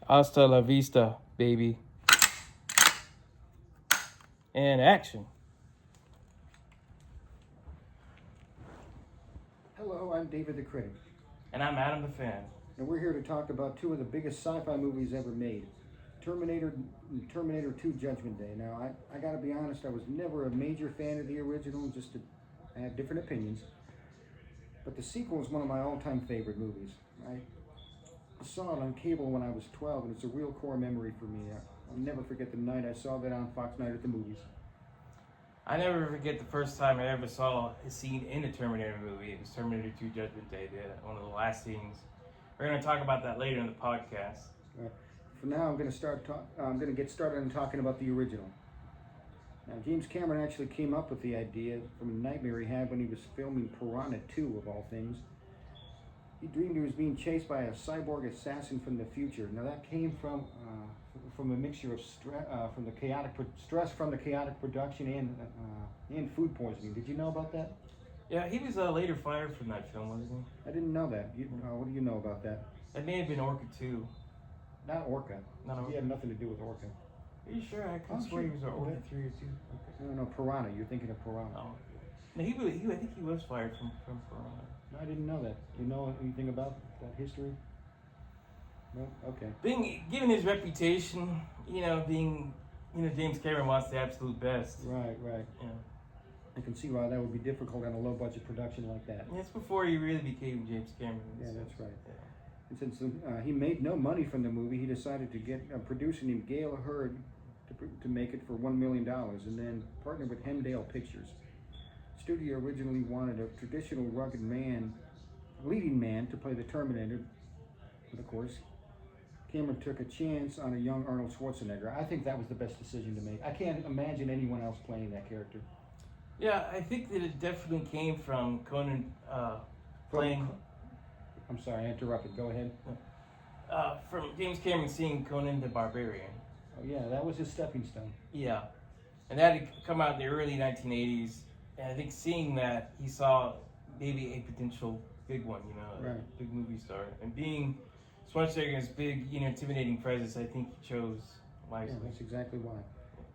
Hasta la vista, baby. And action. Hello, I'm David the Critic, And I'm Adam the Fan. and we're here to talk about two of the biggest sci-fi movies ever made, Terminator and Terminator 2 Judgment Day. Now, I gotta be honest, I was never a major fan of the original, I have different opinions, but the sequel is one of my all-time favorite movies. I saw it on cable when I was 12, and it's a real core memory for me. I'll never forget the night I saw that on Fox Night at the Movies. I never forget the first time I ever saw a scene in a Terminator movie. It was Terminator 2 Judgment Day, one of the last scenes. We're going to talk about that later in the podcast. For now, I'm going to get started on talking about the original. Now, James Cameron actually came up with the idea from a nightmare he had when he was filming Piranha 2, of all things. He dreamed he was being chased by a cyborg assassin from the future. Now, that came from a mixture of stress from the chaotic production and food poisoning. Did you know about that? Yeah, he was later fired from that film, wasn't he? I didn't know that. What do you know about that? It may have been Orca 2. Not Orca. Not Orca. He had nothing to do with Orca. Are you sure? I could swear he was Orca 3 or 2. Okay. No, Piranha. You're thinking of Piranha. Oh. No, I think he was fired from Piranha. No, I didn't know that. Do you know anything about that history? No? Okay. Given his reputation, James Cameron wants the absolute best. Right. Yeah. I can see why that would be difficult on a low-budget production like that. It's before he really became James Cameron. Yeah, that's right. Yeah. And since he made no money from the movie, he decided to get a producer named Gail Hurd to make it for $1 million and then partner with Hemdale Pictures. The studio originally wanted a traditional rugged leading man to play the Terminator, but of course, Cameron took a chance on a young Arnold Schwarzenegger. I think that was the best decision to make. I can't imagine anyone else playing that character. Yeah, I think that it definitely came from Conan playing... I'm sorry, I interrupted. Go ahead. From James Cameron seeing Conan the Barbarian. Oh yeah, that was his stepping stone. Yeah, and that had come out in the early 1980s, and I think seeing that, he saw maybe a potential big one, right. A big movie star. And being Schwarzenegger's big, intimidating presence, I think he chose wisely. Yeah, that's exactly why.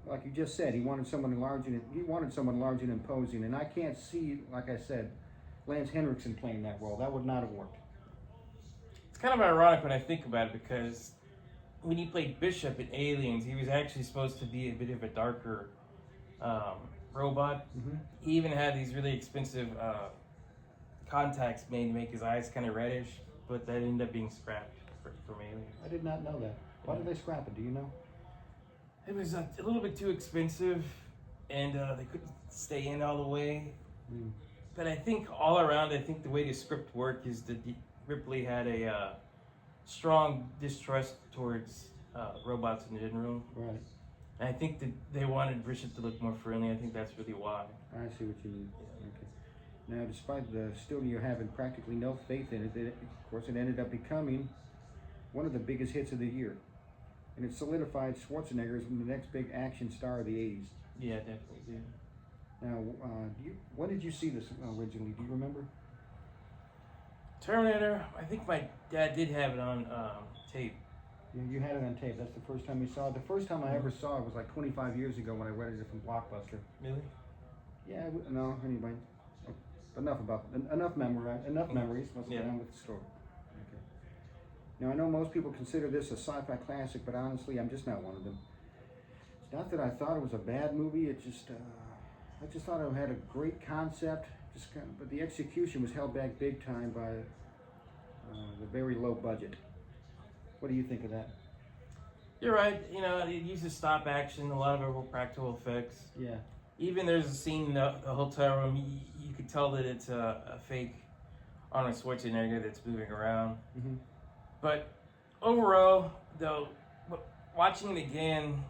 Like you just said, he wanted someone large and imposing, and I can't see, like I said, Lance Henriksen playing that role. That would not have worked. It's kind of ironic when I think about it, because when he played Bishop in Aliens, he was actually supposed to be a bit of a darker robot. Mm-hmm. He even had these really expensive contacts made to make his eyes kind of reddish, but that ended up being scrapped from Aliens. I did not know that. Why did they scrap it? Do you know? It was a little bit too expensive, and they couldn't stay in all the way. Mm. But I think all around, the way the script worked is that Ripley had a strong distrust towards robots in general. Right. And I think that they wanted Bishop to look more friendly. I think that's really why. I see what you mean. Okay. Now, despite the studio having practically no faith in it, of course, it ended up becoming one of the biggest hits of the year. And it solidified Schwarzenegger as the next big action star of the 80s. Yeah, definitely did. Now, when did you see this originally? Do you remember? Terminator, I think my dad did have it on tape. You had it on tape. That's the first time you saw it. The first time I ever saw it was like 25 years ago when I rented it from Blockbuster. Really? Yeah, no, anyway. Enough memories. Let's get on with the story. Okay. Now, I know most people consider this a sci-fi classic, but honestly, I'm just not one of them. It's not that I thought it was a bad movie. I just thought it had a great concept, but the execution was held back big time by the very low budget. What do you think of that? You're right. It uses stop action, a lot of it were practical effects. Yeah. Even there's a scene in the hotel room, you could tell that it's a fake Arnold Schwarzenegger that's moving around. Mm-hmm. But overall, though, watching it again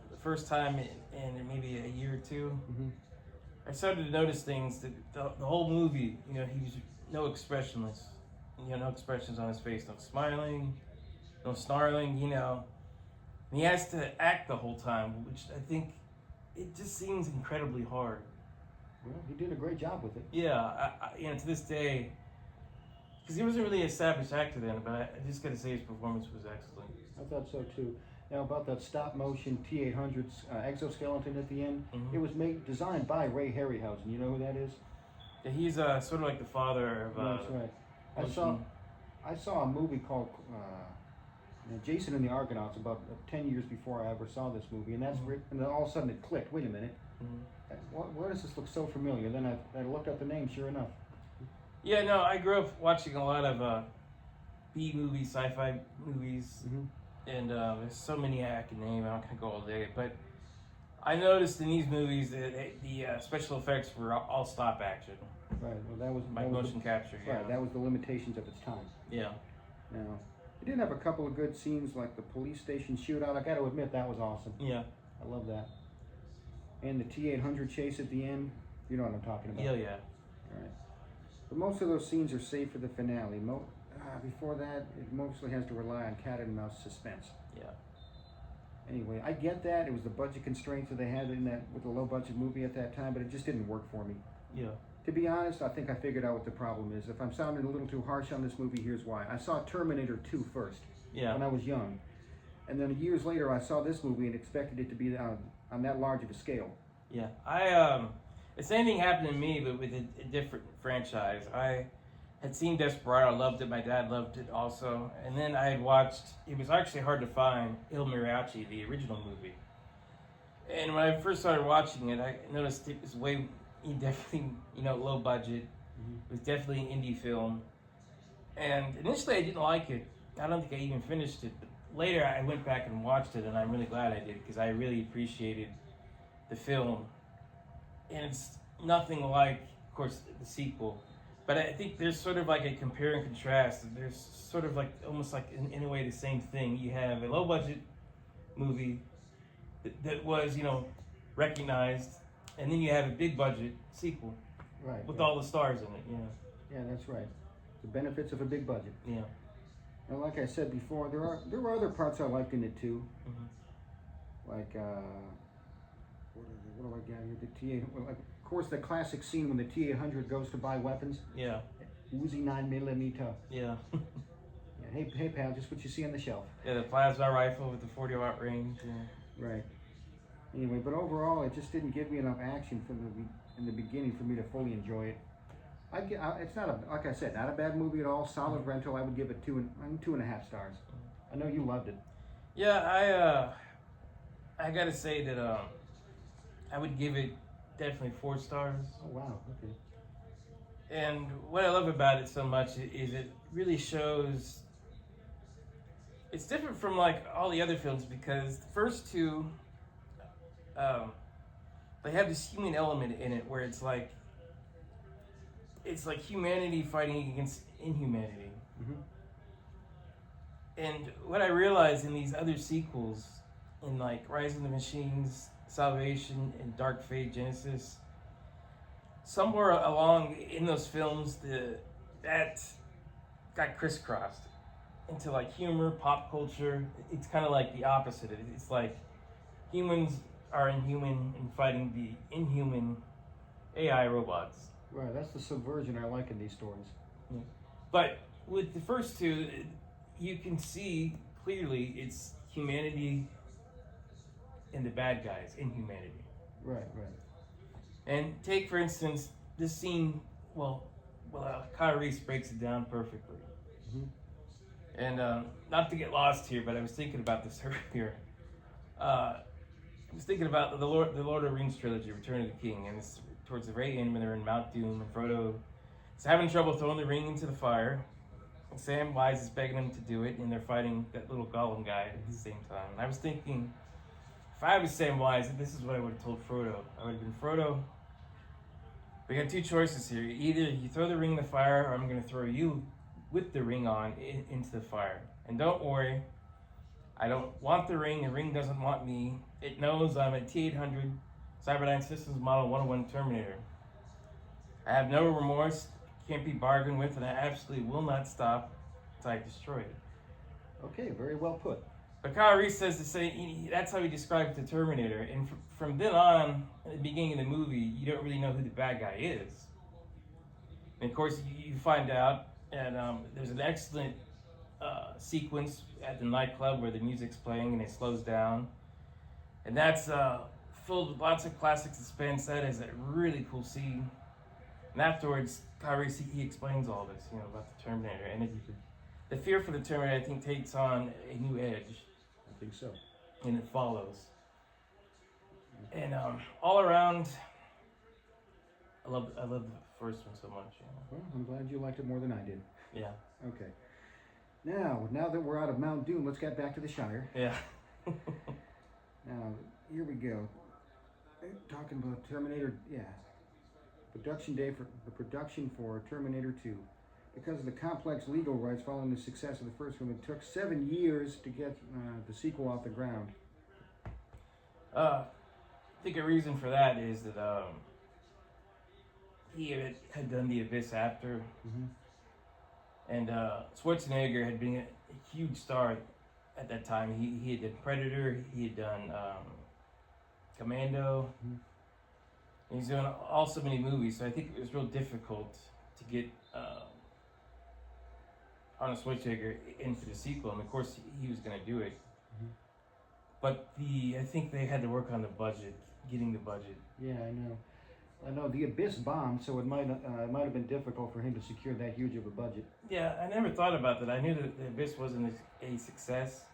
the first time in maybe a year or two, mm-hmm. I started to notice things that the whole movie, he was no expressionless. No expressions on his face, no smiling, no snarling, And he has to act the whole time, which I think it just seems incredibly hard. Well, he did a great job with it. Yeah, to this day, because he wasn't really an established actor then, but I just got to say his performance was excellent. I thought so too. Now about that stop motion T-800 exoskeleton at the end, Mhm. it was designed by Ray Harryhausen. You know who that is? Yeah, he's sort of like the father of. That's right. Motion. I saw a movie called Jason and the Argonauts about 10 years before I ever saw this movie, and and then all of a sudden it clicked. Wait a minute, why does this look so familiar? Then I looked up the name. Sure enough. Yeah, no, I grew up watching a lot of B movies, sci-fi movies, and there's so many I can name. I'm not gonna go all day, but I noticed in these movies that the special effects were all stop action, Right. Well, that was motion capture. Yeah. Right. That was the limitations of its time. Yeah. Now, it did have a couple of good scenes, like the police station shootout. I got to admit that was awesome. Yeah. I love that. And the T-800 chase at the end. You know what I'm talking about. Yeah. All right. But most of those scenes are saved for the finale. Before that, it mostly has to rely on cat and mouse suspense. Yeah. Anyway, I get that. It was the budget constraints that they had in that with a low budget movie at that time, but it just didn't work for me. Yeah. To be honest, I think I figured out what the problem is. If I'm sounding a little too harsh on this movie, here's why. I saw Terminator 2 first when I was young. And then years later, I saw this movie and expected it to be on that large of a scale. Yeah. The same thing happened to me, but with a different franchise. I had seen Desperado, loved it. My dad loved it also. And then I had watched, it was actually hard to find, Il Mariachi, the original movie. And when I first started watching it, I noticed it was definitely, low budget. It was definitely an indie film. And initially I didn't like it. I don't think I even finished it. But later I went back and watched it, and I'm really glad I did, because I really appreciated the film. And it's nothing like, of course, the sequel. But I think there's sort of like a compare and contrast. There's sort of like, almost like in a way the same thing. You have a low budget movie that was, recognized, and then you have a big budget sequel. Right. With all the stars in it, Yeah, that's right. The benefits of a big budget. Yeah. And like I said before, there were other parts I liked in it too. Like what do I got here? The T-800. Well, of course, the classic scene when the T-800 goes to buy weapons. Yeah. Uzi 9mm. Yeah. Yeah. Hey, pal, just what you see on the shelf. Yeah, the plasma rifle with the 40-watt range. Yeah. Right. Anyway, but overall, it just didn't give me enough action in the beginning for me to fully enjoy it. It's not like I said, not a bad movie at all. Solid rental. I would give it 2.5 stars. I know you loved it. Yeah, I gotta say that I would give it definitely 4 stars. Oh wow. Okay. And what I love about it so much is it really shows. It's different from like all the other films, because the first two, they have this human element in it where it's like humanity fighting against inhumanity. And what I realized in these other sequels, in like Rise of the Machines, Salvation, and Dark Fate Genesis, somewhere along in those films, that got crisscrossed into like humor, pop culture. It's kind of like the opposite of it. It's like humans are inhuman and fighting the inhuman AI robots. Right, that's the subversion I like in these stories. But with the first two, you can see clearly it's humanity and the bad guys, inhumanity. Right. And take, for instance, this scene, Kyle Reese breaks it down perfectly. And not to get lost here, but I was thinking about this earlier. I was thinking about the Lord of the Rings trilogy, Return of the King, and it's towards the very end when they're in Mount Doom, and Frodo is having trouble throwing the ring into the fire, and Samwise is begging him to do it, and they're fighting that little Gollum guy at the same time. And I was thinking, if I was Samwise, this is what I would have told Frodo. I would have been, Frodo, we got 2 choices here. Either you throw the ring in the fire, or I'm going to throw you with the ring on into the fire. And don't worry, I don't want the ring doesn't want me. It knows I'm a T-800 Cyberdyne Systems Model 101 Terminator. I have no remorse, can't be bargained with, and I absolutely will not stop until I destroy it. Okay, very well put. But Kyle Reese says to say, that's how he describes the Terminator, and from then on, at the beginning of the movie, you don't really know who the bad guy is. And of course, you find out, and there's an excellent sequence at the nightclub where the music's playing and it slows down, and that's filled with lots of classic suspense. That is a really cool scene. And afterwards, Tyrese he explains all this, about the Terminator, and the fear for the Terminator, I think, takes on a new edge. I think so. And it follows. And all around, I love the first one so much. Well, I'm glad you liked it more than I did. Yeah. Okay. Now that we're out of Mount Doom, let's get back to the Shire. Yeah. Now, here we go. Talking about Terminator, production for Terminator 2. Because of the complex legal rights following the success of the first film, it took 7 years to get the sequel off the ground. I think a reason for that is that he had done The Abyss after, and Schwarzenegger had been a huge star at that time. He had done Predator, he had done Commando, and he's doing so many movies, so I think it was real difficult to get Arnold Schwarzenegger in for the sequel, and of course he was going to do it. But I think they had to work on the budget, getting the budget. Yeah, I know. The Abyss bombed, so it might have been difficult for him to secure that huge of a budget. Yeah, I never thought about that. I knew that The Abyss wasn't a success.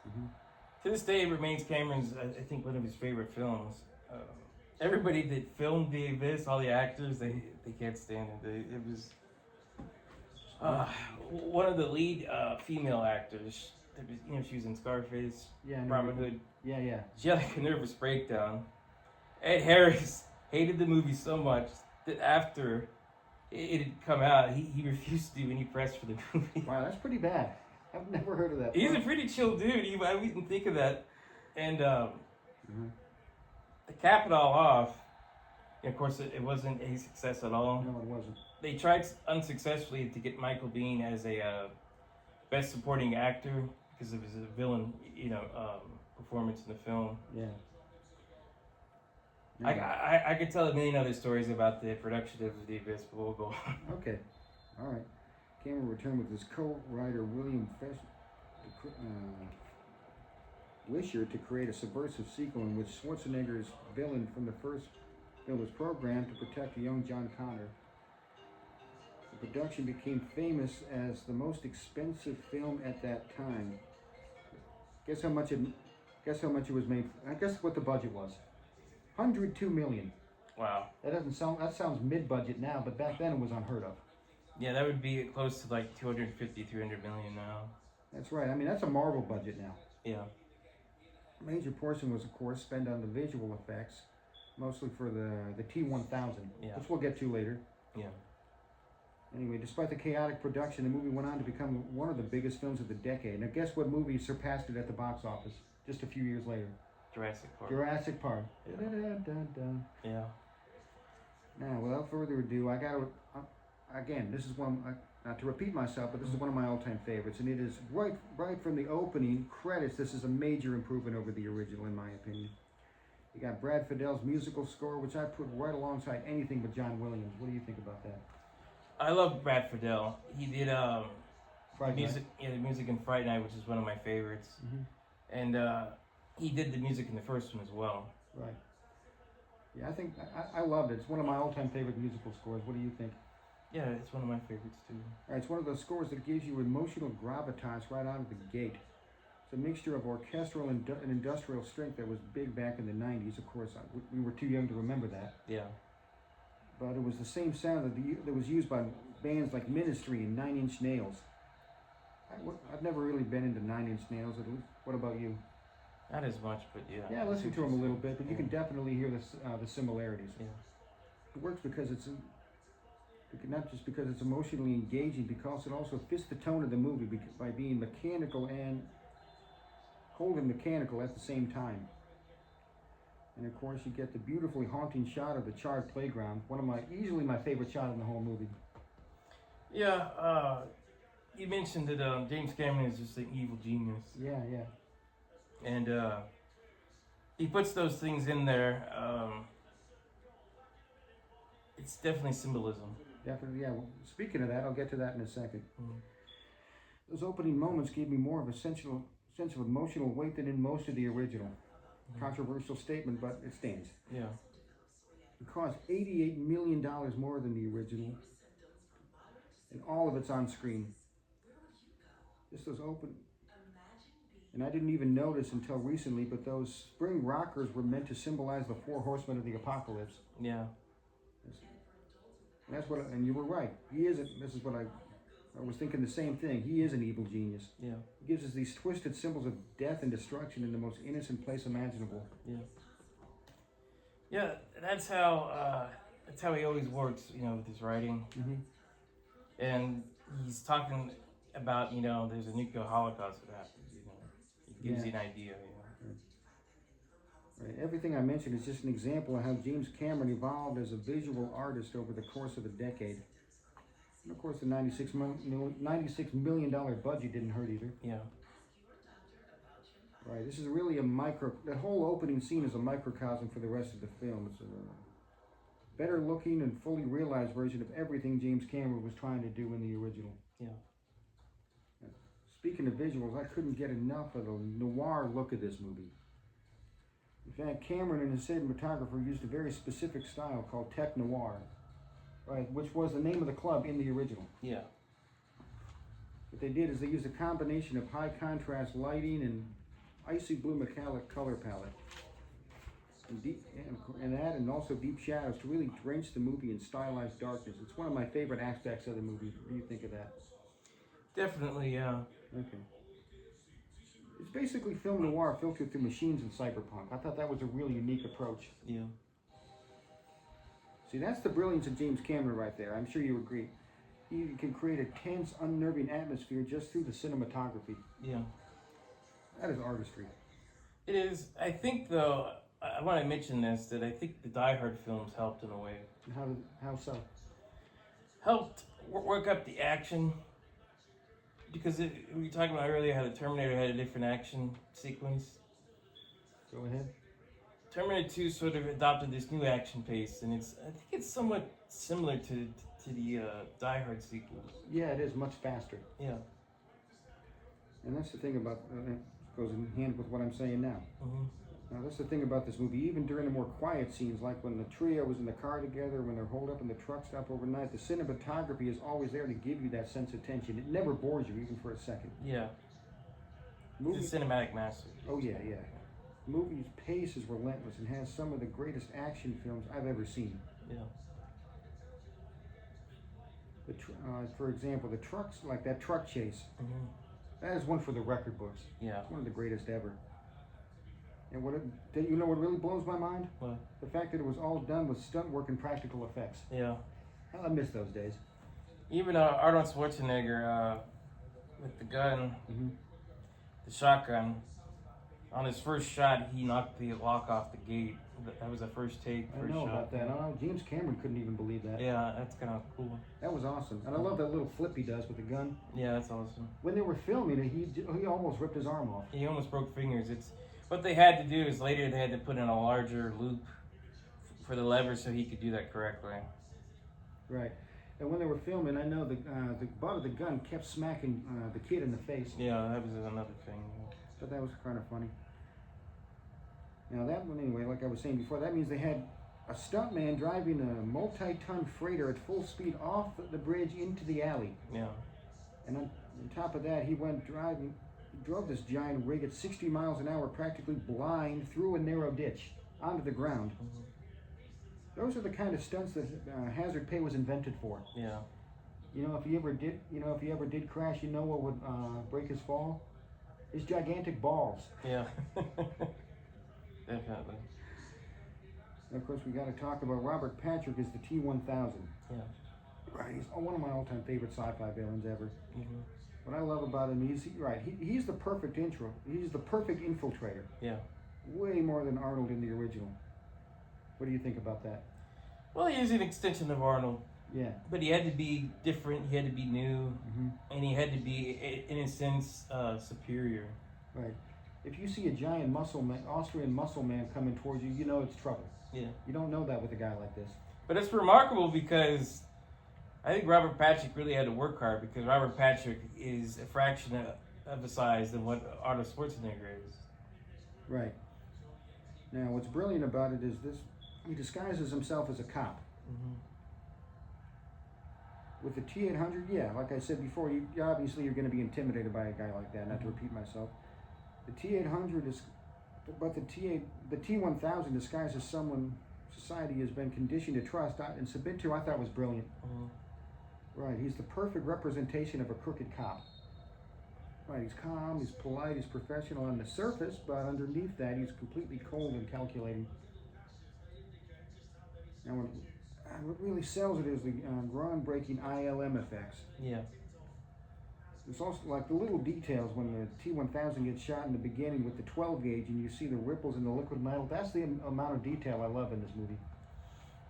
To this day, it remains Cameron's, I think, one of his favorite films. Everybody that filmed The Abyss, all the actors, they can't stand it. It was one of the lead female actors. She was in Scarface, Robin Hood. Yeah. She had like a nervous breakdown. Ed Harris hated the movie so much that after it had come out, he refused to do any press for the movie. Wow, that's pretty bad. I've never heard of that. He's a pretty chill dude. I wouldn't think of that. And to cap it all off, of course, it wasn't a success at all. No, it wasn't. They tried unsuccessfully to get Michael Biehn as a best supporting actor because of his villain, performance in the film. Yeah. I could tell a million other stories about the production of The Abyss, but we'll go on. Okay. All right. Cameron returned with his co-writer William Wisher to create a subversive sequel in which Schwarzenegger's villain from the first film was programmed to protect a young John Connor. The production became famous as the most expensive film at that time. Guess how much it was made? I guess what the budget was. $102 million. Wow. That sounds mid-budget now, but back then it was unheard of. Yeah, that would be close to like 250, 300 million now. That's right. I mean, that's a Marvel budget now. Yeah. A major portion was, of course, spent on the visual effects, mostly for the T-1000, which we'll get to later. Yeah. Anyway, despite the chaotic production, the movie went on to become one of the biggest films of the decade. Now, guess what movie surpassed it at the box office just a few years later? Jurassic Park. Yeah. Dun, dun, dun. Yeah. Now, without further ado, I got to... Again, this is one... not to repeat myself, but this is one of my all-time favorites, and it is right from the opening credits. This is a major improvement over the original, in my opinion. You got Brad Fiddel's musical score, which I put right alongside anything but John Williams. What do you think about that? I love Brad Fiddell. He did the music in Fright Night, which is one of my favorites, and he did the music in the first one as well. Right. Yeah, I think I loved it. It's one of my all-time favorite musical scores. What do you think? Yeah, it's one of my favorites too. All right, it's one of those scores that gives you emotional gravitas right out of the gate. It's a mixture of orchestral and industrial strength that was big back in the 90s. Of course, we were too young to remember that. Yeah. But it was the same sound that was used by bands like Ministry and Nine Inch Nails. I've never really been into Nine Inch Nails. What about you? Not as much, but yeah. Yeah, I listened to them a little bit, but you can definitely hear the similarities. Yeah. It works because not just because it's emotionally engaging, because it also fits the tone of the movie by being mechanical and wholly mechanical at the same time. And of course, you get the beautifully haunting shot of the charred playground. Easily my favorite shot in the whole movie. Yeah, you mentioned that James Cameron is just an evil genius. Yeah. And he puts those things in there. It's definitely symbolism. Definitely, yeah. Well, speaking of that, I'll get to that in a second. Those opening moments gave me more of a sense of emotional weight than in most of the original. Controversial statement, but it stands. Yeah. It cost $88 million more than the original, and all of it's on screen. This was open, and I didn't even notice until recently, but those spring rockers were meant to symbolize the 4 horsemen of the apocalypse. Yeah. And that's what, and you were right. He isn't. This is what I was thinking the same thing. He is an evil genius. Yeah. He gives us these twisted symbols of death and destruction in the most innocent place imaginable. Yeah. Yeah, that's how he always works, with his writing. Mm-hmm. And he's talking about, there's a nuclear holocaust that happens, It gives you an idea, Right. Everything I mentioned is just an example of how James Cameron evolved as a visual artist over the course of a decade. And of course, the $96 million budget didn't hurt either. Yeah. Right. This is really the whole opening scene is a microcosm for the rest of the film. It's a better looking and fully realized version of everything James Cameron was trying to do in the original. Yeah. Speaking of visuals, I couldn't get enough of the noir look of this movie. In fact, Cameron and his cinematographer used a very specific style called tech noir, right, which was the name of the club in the original. Yeah. What they did is they used a combination of high contrast lighting and icy blue metallic color palette, and also deep shadows to really drench the movie in stylized darkness. It's one of my favorite aspects of the movie. What do you think of that? Definitely, yeah. Okay. It's basically film noir filtered through machines and cyberpunk. I thought that was a really unique approach. Yeah. See, that's the brilliance of James Cameron right there. I'm sure you agree. He can create a tense, unnerving atmosphere just through the cinematography. Yeah. That is artistry. It is. I think, though, I want to mention this, that I think the Die Hard films helped in a way. How so? Helped work up the action. Because we were talking about earlier how the Terminator had a different action sequence. Go ahead. Terminator 2 sort of adopted this new action pace, and I think it's somewhat similar to the Die Hard sequels. Yeah, it is much faster. Yeah. And that's the thing about, goes in hand with what I'm saying now. Mm-hmm. Now, that's the thing about this movie. Even during the more quiet scenes, like when the trio was in the car together, when they're holed up in the truck stop overnight, the cinematography is always there to give you that sense of tension. It never bores you, even for a second. Yeah. It's a cinematic master. Oh, yeah. The movie's pace is relentless and has some of the greatest action films I've ever seen. Yeah. For example, the trucks, like that truck chase, Mm-hmm. that is one for the record books. Yeah. It's one of the greatest ever. And what really blows my mind? What? The fact that it was all done with stunt work and practical effects. Yeah. I miss those days. Even Arnold Schwarzenegger with the gun, the shotgun, on his first shot, he knocked the lock off the gate. That was the first take. I know about that. James Cameron couldn't even believe that. Yeah, that's kind of cool. That was awesome. And I love that little flip he does with the gun. Yeah, that's awesome. When they were filming it, he almost ripped his arm off. He almost broke fingers. What they had to do is later they had to put in a larger loop for the lever so he could do that correctly. Right. And when they were filming, I know the butt of the gun kept smacking the kid in the face. Yeah, that was another thing. But that was kind of funny. Now that one, anyway, like I was saying before, that means they had a stuntman driving a multi-ton freighter at full speed off the bridge into the alley. Yeah. And on top of that, he drove this giant rig at 60 miles an hour, practically blind, through a narrow ditch, onto the ground. Mm-hmm. Those are the kind of stunts that hazard pay was invented for. Yeah. If he ever did crash, what would break his fall? His gigantic balls. Yeah. Definitely. And of course, we got to talk about Robert Patrick as the T-1000. Yeah. Right, he's one of my all-time favorite sci-fi villains ever. Mm-hmm. What I love about him, he's the perfect intro. He's the perfect infiltrator. Yeah. Way more than Arnold in the original. What do you think about that? Well, he is an extension of Arnold. Yeah. But he had to be different. He had to be new, and he had to be, in a sense, superior. Right. If you see a giant Austrian muscle man coming towards you, you know it's trouble. Yeah. You don't know that with a guy like this. But it's remarkable because I think Robert Patrick really had to work hard because Robert Patrick is a fraction of the size than what Arnold Schwarzenegger is. Right. Now, what's brilliant about it is this: he disguises himself as a cop. Mm-hmm. With the T-800, yeah, like I said before, obviously you're going to be intimidated by a guy like that. Not to repeat myself, the T-800 is, but the T-1000 disguises someone society has been conditioned to trust and submit to. I thought was brilliant. Mm-hmm. Right, he's the perfect representation of a crooked cop. Right, he's calm, he's polite, he's professional on the surface, but underneath that, he's completely cold and calculating. Now, what really sells it is the groundbreaking ILM effects. Yeah. It's also like the little details when the T-1000 gets shot in the beginning with the 12 gauge and you see the ripples in the liquid metal. That's the amount of detail I love in this movie.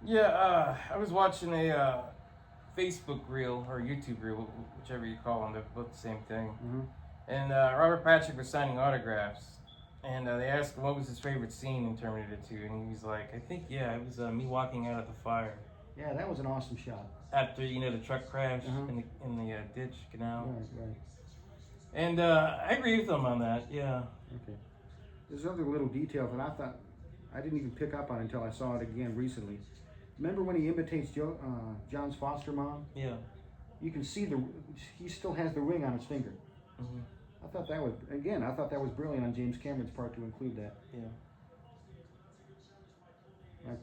Yeah, I was watching a Facebook reel or YouTube reel, whichever you call them, they're both the same thing. Mm-hmm. And Robert Patrick was signing autographs, and they asked him what was his favorite scene in Terminator 2, and he was like, I think, it was me walking out of the fire. Yeah, that was an awesome shot. After, the truck crash in the ditch canal. Right. And I agree with him on that, yeah. Okay. There's other little details that I thought I didn't even pick up on until I saw it again recently. Remember when he imitates John's foster mom? Yeah. You can see he still has the ring on his finger. Mm-hmm. I thought that was brilliant on James Cameron's part to include that. Yeah.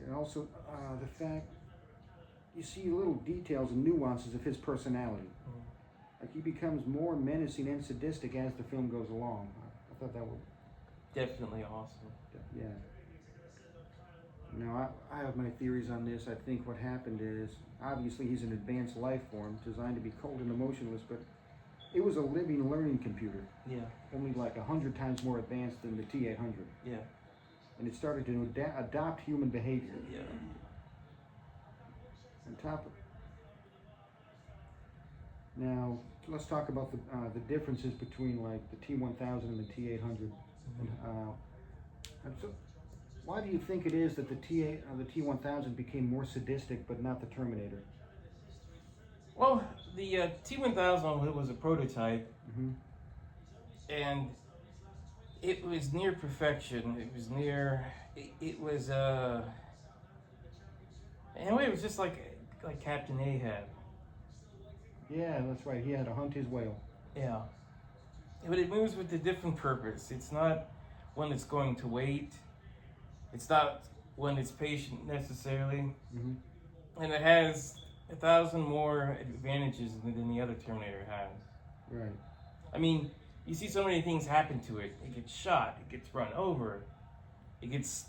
And also the fact you see little details and nuances of his personality. Mm-hmm. Like he becomes more menacing and sadistic as the film goes along. I thought that was definitely awesome. Yeah. Now, I have my theories on this. I think what happened is, obviously he's an advanced life form designed to be cold and emotionless, but it was a living, learning computer. Yeah. Only like 100 times more advanced than the T-800. Yeah. And it started to adopt human behavior. Yeah. On top of now, let's talk about the differences between like the T-1000 and the T-800. Mm-hmm. And so, why do you think it is that the T-1000 became more sadistic, but not the Terminator? Well, the T-1000 was a prototype, mm-hmm. and it was near perfection. It was near. It was anyway. It was just like Captain Ahab. Yeah, that's right. He had to hunt his whale. Yeah, but it moves with a different purpose. It's not one that's going to wait. It's not one that's patient necessarily, mm-hmm. and it has 1,000 more advantages than the other Terminator has. Right. I mean, you see so many things happen to it. It gets shot. It gets run over. It gets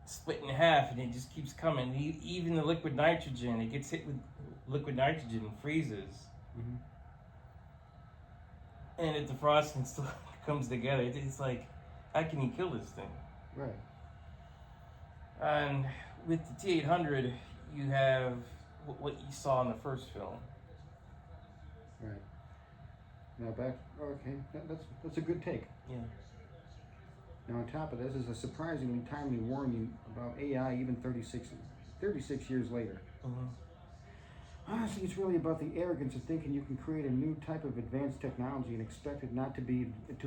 split in half, and it just keeps coming. Even the liquid nitrogen, it gets hit with liquid nitrogen and freezes. Mm-hmm. And it defrosts and still comes together. It's like, how can you kill this thing? Right. And with the T-800, you have what you saw in the first film. Right. Now back. Okay, that's a good take. Yeah. Now on top of this is a surprisingly timely warning about AI, even 36 years later. Mm-hmm. Honestly, it's really about the arrogance of thinking you can create a new type of advanced technology and expect it not to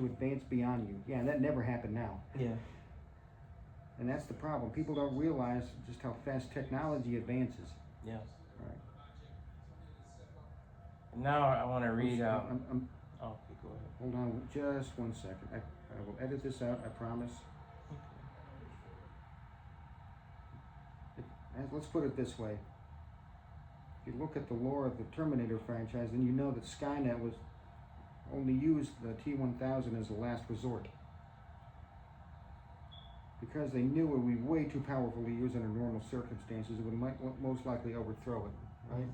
advance beyond you. Yeah, and that never happened now. Yeah. And that's the problem. People don't realize just how fast technology advances. Yeah. All right. Now I want to read out. Oh, go ahead. Hold on just 1 second. I will edit this out, I promise. Let's put it this way. If you look at the lore of the Terminator franchise, then you know that Skynet was only used the T-1000 as a last resort. Because they knew it would be way too powerful to use under normal circumstances, it would most likely overthrow it, right?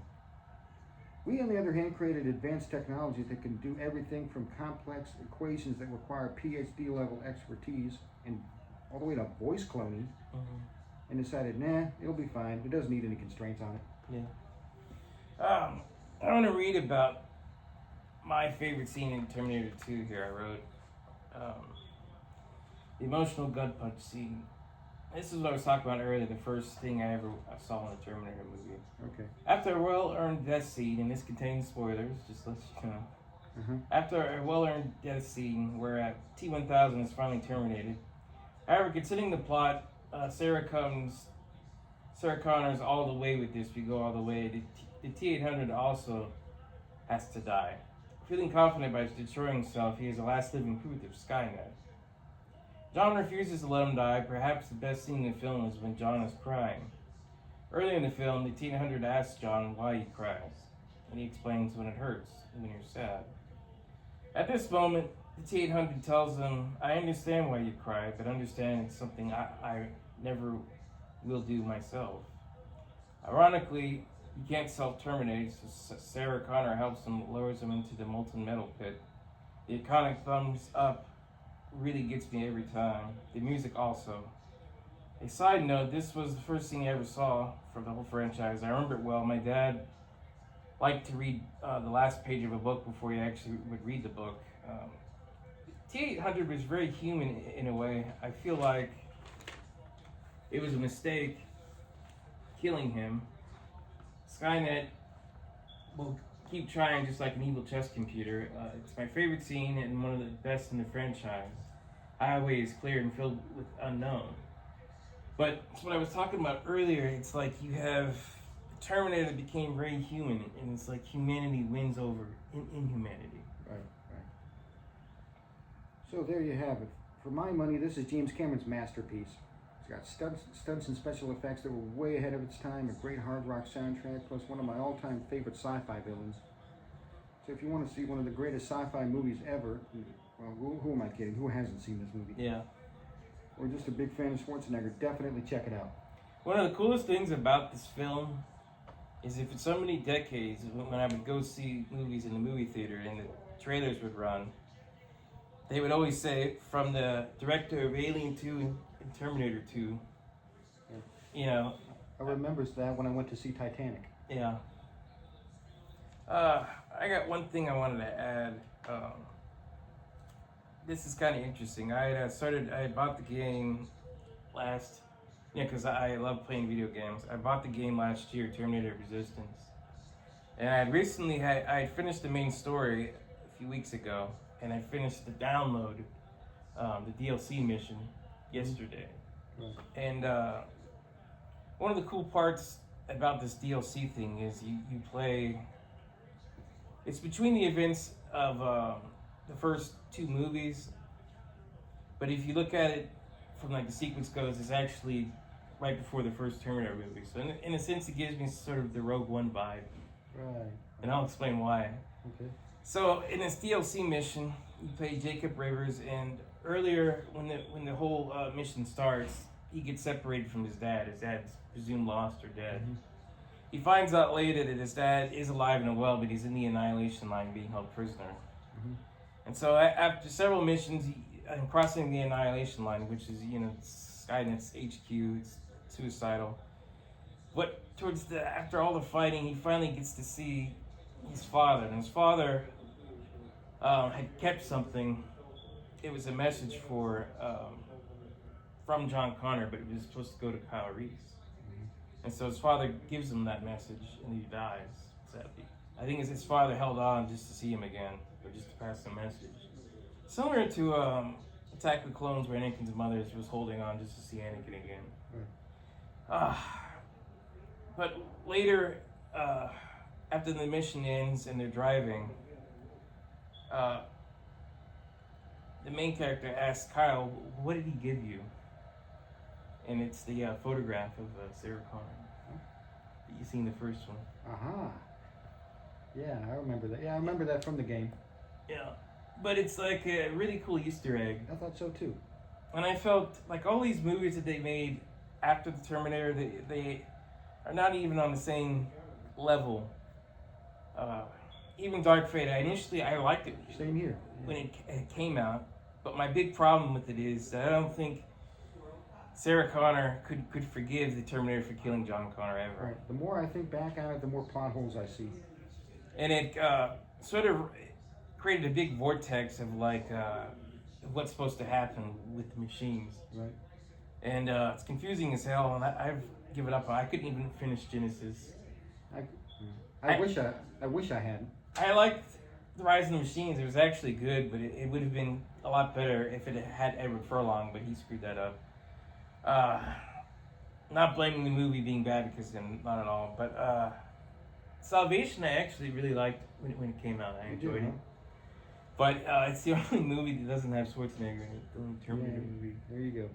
We, on the other hand, created advanced technology that can do everything from complex equations that require PhD-level expertise and all the way to voice cloning, and decided, nah, it'll be fine. It doesn't need any constraints on it. Yeah. I want to read about my favorite scene in Terminator 2 here. I wrote the emotional gut punch scene. this is what I was talking about earlier. The first thing I ever saw in a Terminator movie. Okay. After a well-earned death scene, and this contains spoilers, just let you know. After a well-earned death scene where T-1000 is finally terminated. However, considering the plot, Sarah Connor's all the way with this. We go all the way. The T-800 also has to die. Feeling confident by destroying himself, he is the last living proof of Skynet. John refuses to let him die. Perhaps the best scene in the film is when John is crying. Early in the film, the T-800 asks John why he cries, and he explains when it hurts, when you're sad. At this moment, the T-800 tells him, I understand why you cry, but understand it's something I never will do myself. Ironically, he can't self-terminate, so Sarah Connor helps him, lowers him into the molten metal pit. The iconic thumbs up really gets me every time. The music also. A side note, this was the first thing I ever saw from the whole franchise. I remember it well. My dad liked to read the last page of a book before he actually would read the book. T-800 was very human in a way. I feel like it was a mistake killing him. Skynet will keep trying just like an evil chess computer. It's my favorite scene and one of the best in the franchise. Highway is clear and filled with unknown. But it's what I was talking about earlier. It's like you have Terminator that became very human, and it's like humanity wins over inhumanity. Right. So there you have it. For my money, this is James Cameron's masterpiece. It's got stunts and special effects that were way ahead of its time, a great hard rock soundtrack, plus one of my all-time favorite sci-fi villains. So if you want to see one of the greatest sci-fi movies ever, well, who am I kidding? Who hasn't seen this movie? Yeah. Or just a big fan of Schwarzenegger, definitely check it out. One of the coolest things about this film is if it's so many decades, when I would go see movies in the movie theater and the trailers would run, they would always say, from the director of Alien 2 and Terminator 2, you know. I remember that when I went to see Titanic. Yeah. I got one thing I wanted to add. This is kind of interesting. I had bought the game because I love playing video games. I bought the game last year, Terminator Resistance. And I had finished the main story a few weeks ago, and I finished the download, the DLC mission yesterday. Right. And one of the cool parts about this DLC thing is you play. It's between the events of the first two movies, but if you look at it from like the sequence goes, it's actually right before the first Terminator movie. So in a sense, it gives me sort of the Rogue One vibe. Right. And I'll explain why. Okay. So in this DLC mission, you play Jacob Rivers, and earlier when the whole mission starts, he gets separated from his dad. His dad's presumed lost or dead. Mm-hmm. He finds out later that his dad is alive and well, but he's in the Annihilation Line being held prisoner. Mm-hmm. And so after several missions, and crossing the Annihilation Line, which is, Skynet's HQ, it's suicidal. But after all the fighting, he finally gets to see his father. And his father had kept something. It was a message from John Connor, but it was supposed to go to Kyle Reese. Mm-hmm. And so his father gives him that message, and he dies, sadly. I think his father held on just to see him again, or just to pass the message. Similar to Attack of the Clones, where Anakin's mother was holding on just to see Anakin again. Right. But later, after the mission ends and they're driving, the main character asks Kyle, "What did he give you?" And it's the photograph of Sarah Connor. You seen the first one? Uh-huh. Yeah, I remember that. Yeah, I remember that from the game. Yeah, but it's like a really cool Easter egg. I thought so too. And I felt like all these movies that they made after the Terminator, they are not even on the same level. Even Dark Fate, I liked it. Same here. When it came out, but my big problem with it is that I don't think Sarah Connor could forgive the Terminator for killing John Connor ever. Right. The more I think back on it, the more plot holes I see. And it sort of created a big vortex of what's supposed to happen with the machines. Right. And it's confusing as hell, and I've given up. I couldn't even finish Genesis. I wish I had. I liked The Rise of the Machines. It was actually good, but it would have been a lot better if it had Edward Furlong, but he screwed that up. Not blaming the movie being bad because not at all, but Salvation I actually really liked when it came out. I enjoyed it. But it's the only movie that doesn't have Schwarzenegger in it. The only Terminator movie. There you go.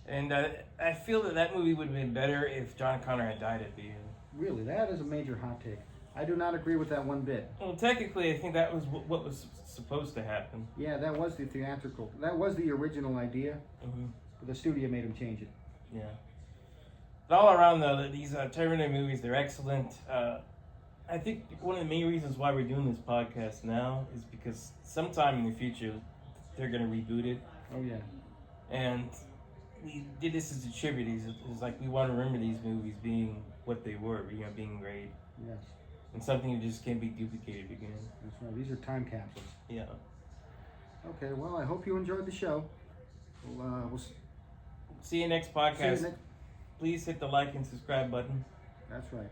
And I feel that movie would have been better if John Connor had died at the end. Really, that is a major hot take. I do not agree with that one bit. Well, technically, I think that was what was supposed to happen. Yeah, that was the theatrical. That was the original idea. Mm-hmm. But the studio made him change it. Yeah. But all around, though, these Terminator movies, they're excellent. I think one of the main reasons why we're doing this podcast now is because sometime in the future, they're going to reboot it. Oh, yeah. And we did this as a tribute. It's like we want to remember these movies being what they were, being great. Yes. And something that just can't be duplicated again. That's right. These are time capsules. Yeah. Okay, well, I hope you enjoyed the show. We'll see you next podcast. See you next. Please hit the like and subscribe button. That's right.